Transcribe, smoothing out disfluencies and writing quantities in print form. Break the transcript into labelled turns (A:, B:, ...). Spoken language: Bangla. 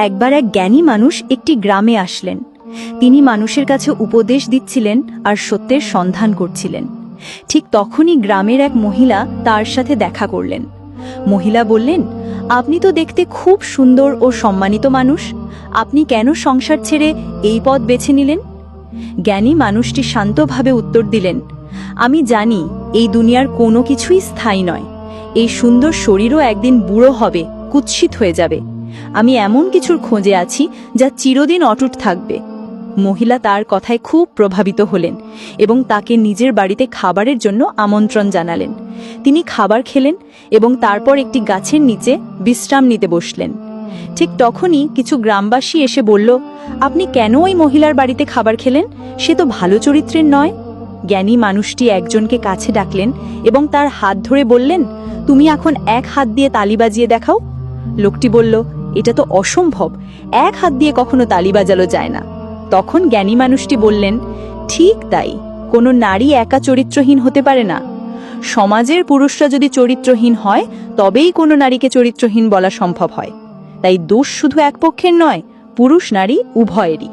A: একবার এক জ্ঞানী মানুষ একটি গ্রামে আসলেন। তিনি মানুষের কাছে উপদেশ দিচ্ছিলেন আর সত্যের সন্ধান করছিলেন। ঠিক তখনই গ্রামের এক মহিলা তার সাথে দেখা করলেন। মহিলা বললেন, আপনি তো দেখতে খুব সুন্দর ও সম্মানিত মানুষ, আপনি কেন সংসার ছেড়ে এই পথ বেছে নিলেন? জ্ঞানী মানুষটি শান্তভাবে উত্তর দিলেন, আমি জানি এই দুনিয়ার কোনো কিছুই স্থায়ী নয়। এই সুন্দর শরীরও একদিন বুড়ো হবে, কুৎসিত হয়ে যাবে। আমি এমন কিছুর খোঁজে আছি যা চিরদিন অটুট থাকবে। মহিলা তার কথায় খুব প্রভাবিত হলেন এবং তাকে নিজের বাড়িতে খাবারের জন্য আমন্ত্রণ জানালেন। তিনি খাবার খেলেন এবং তারপর একটি গাছের নিচে বিশ্রাম নিতে বসলেন। ঠিক তখনই কিছু গ্রামবাসী এসে বলল, আপনি কেন ওই মহিলার বাড়িতে খাবার খেলেন? সে তো ভালো চরিত্রের নয়। জ্ঞানী মানুষটি একজনকে কাছে ডাকলেন এবং তার হাত ধরে বললেন, তুমি এখন এক হাত দিয়ে তালি বাজিয়ে দেখাও। লোকটি বলল, এটা তো অসম্ভব, এক হাত দিয়ে কখনো তালি বাজানো যায় না। তখন জ্ঞানী মানুষটি বললেন, ঠিক তাই, কোনো নারী একা চরিত্রহীন হতে পারে না। সমাজের পুরুষরা যদি চরিত্রহীন হয় তবেই কোনো নারীকে চরিত্রহীন বলা সম্ভব হয়। তাই দোষ শুধু এক পক্ষের নয়, পুরুষ নারী উভয়েরই।